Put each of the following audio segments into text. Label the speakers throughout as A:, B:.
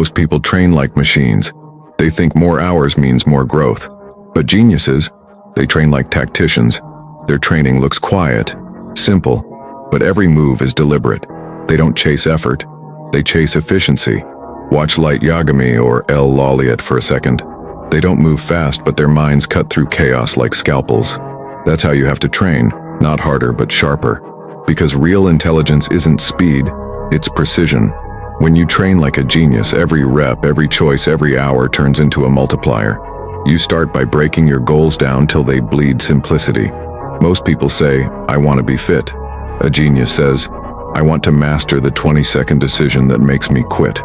A: Most people train like machines. They think more hours means more growth. But geniuses, they train like tacticians. Their training looks quiet, simple, but every move is deliberate. They don't chase effort, they chase efficiency. Watch Light Yagami or Liebert for a second. They don't move fast, but their minds cut through chaos like scalpels. That's how you have to train, not harder but sharper. Because real intelligence isn't speed, it's precision. When you train like a genius, every rep, every choice, every hour turns into a multiplier. You start by breaking your goals down till they bleed simplicity. Most people say, I want to be fit. A genius says, I want to master the 20-second decision that makes me quit.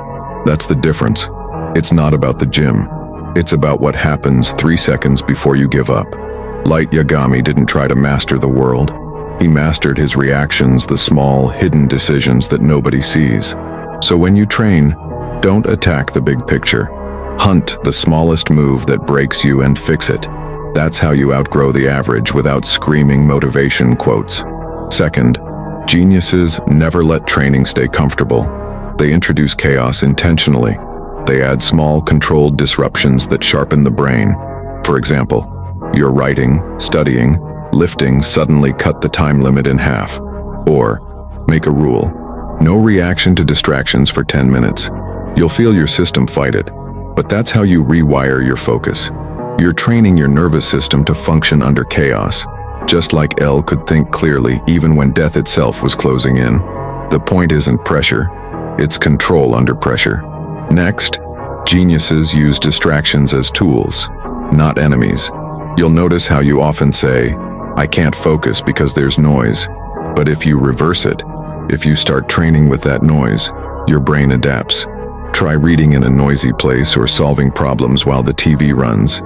A: That's the difference. It's not about the gym. It's about what happens 3 seconds before you give up. Light Yagami didn't try to master the world. He mastered his reactions, the small, hidden decisions that nobody sees. So when you train, don't attack the big picture. Hunt the smallest move that breaks you and fix it. That's how you outgrow the average without screaming motivation quotes. Second, geniuses never let training stay comfortable. They introduce chaos intentionally. They add small, controlled disruptions that sharpen the brain. For example, you're writing, studying, lifting, suddenly cut the time limit in half. Or, make a rule. No reaction to distractions for 10 minutes. You'll feel your system fight it. But that's how you rewire your focus. You're training your nervous system to function under chaos. Just like L could think clearly even when death itself was closing in. The point isn't pressure, it's control under pressure. Next, geniuses use distractions as tools, not enemies. You'll notice how you often say, I can't focus because there's noise. But if you reverse it, if you start training with that noise, your brain adapts. Try reading in a noisy place or solving problems while the TV runs.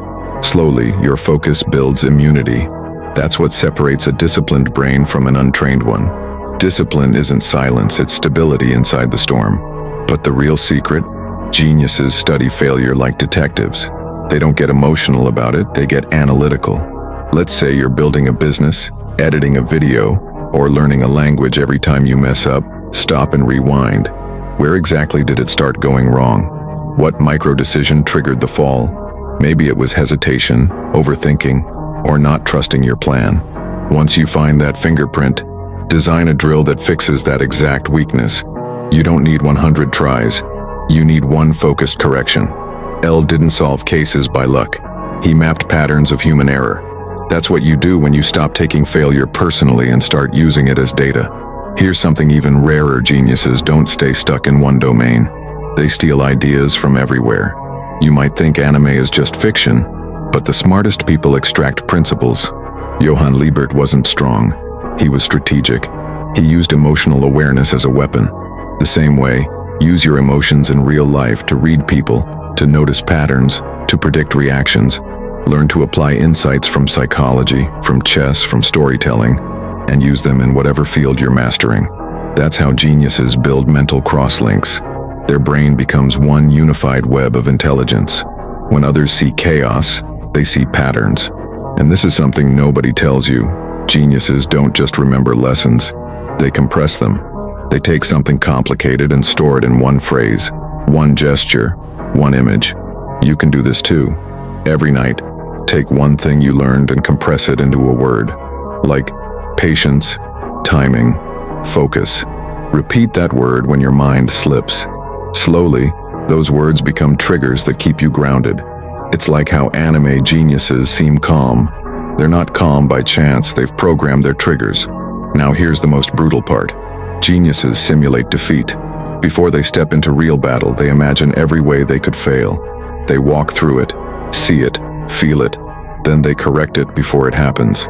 A: Slowly, your focus builds immunity. That's what separates a disciplined brain from an untrained one. Discipline isn't silence, it's stability inside the storm. But the real secret? Geniuses study failure like detectives. They don't get emotional about it, they get analytical. Let's say you're building a business, editing a video, or learning a language. Every time you mess up, stop and rewind. Where exactly did it start going wrong? What micro-decision triggered the fall? Maybe it was hesitation, overthinking, or not trusting your plan. Once you find that fingerprint, design a drill that fixes that exact weakness. You don't need 100 tries. You need one focused correction. L didn't solve cases by luck. He mapped patterns of human error. That's what you do when you stop taking failure personally and start using it as data. Here's something even rarer: geniuses don't stay stuck in one domain. They steal ideas from everywhere. You might think anime is just fiction, but the smartest people extract principles. Johan Liebert wasn't strong. He was strategic. He used emotional awareness as a weapon. The same way, use your emotions in real life to read people, to notice patterns, to predict reactions. Learn to apply insights from psychology, from chess, from storytelling, and use them in whatever field you're mastering. That's how geniuses build mental crosslinks. Their brain becomes one unified web of intelligence. When others see chaos, they see patterns. And this is something nobody tells you. Geniuses don't just remember lessons, they compress them. They take something complicated and store it in one phrase, one gesture, one image. You can do this too. Every night, take one thing you learned and compress it into a word. Like patience, timing, focus. Repeat that word when your mind slips. Slowly, those words become triggers that keep you grounded. It's like how anime geniuses seem calm. They're not calm by chance, they've programmed their triggers. Now here's the most brutal part. Geniuses simulate defeat. Before they step into real battle, they imagine every way they could fail. They walk through it, see it, feel it, then they correct it before it happens.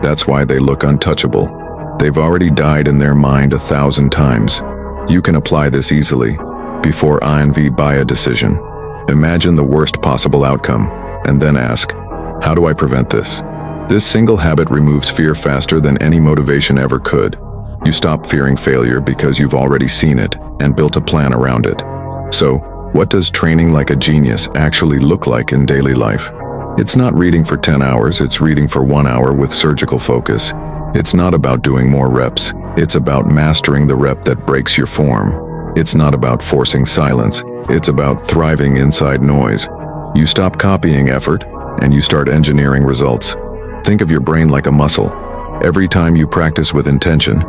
A: That's why they look untouchable. They've already died in their mind 1,000 times. You can apply this easily. Before buy a decision, imagine the worst possible outcome, and then ask, how do I prevent this? This single habit removes fear faster than any motivation ever could. You stop fearing failure because you've already seen it and built a plan around it. So, what does training like a genius actually look like in daily life? It's not reading for 10 hours, it's reading for 1 hour with surgical focus. It's not about doing more reps, it's about mastering the rep that breaks your form. It's not about forcing silence. It's about thriving inside noise. You stop copying effort, and you start engineering results. Think of your brain like a muscle. Every time you practice with intention,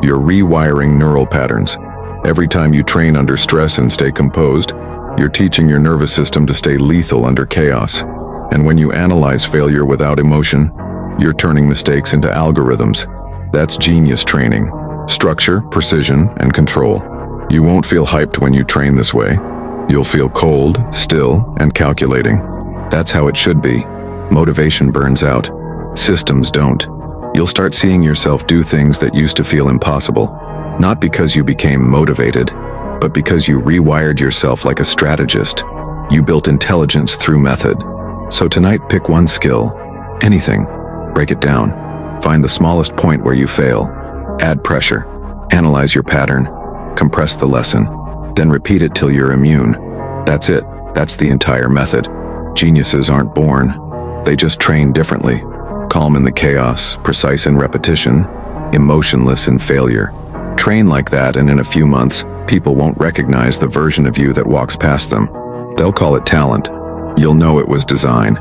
A: you're rewiring neural patterns. Every time you train under stress and stay composed, you're teaching your nervous system to stay lethal under chaos. And when you analyze failure without emotion, you're turning mistakes into algorithms. That's genius training. Structure, precision, and control. You won't feel hyped when you train this way. You'll feel cold, still, and calculating. That's how it should be. Motivation burns out. Systems don't. You'll start seeing yourself do things that used to feel impossible. Not because you became motivated, but because you rewired yourself like a strategist. You built intelligence through method. So tonight, pick one skill. Anything. Break it down. Find the smallest point where you fail. Add pressure. Analyze your pattern. Compress the lesson. Then repeat it till you're immune. That's it. That's the entire method. Geniuses aren't born. They just train differently. Calm in the chaos, precise in repetition, emotionless in failure. Train like that, and in a few months, people won't recognize the version of you that walks past them. They'll call it talent. You'll know it was design.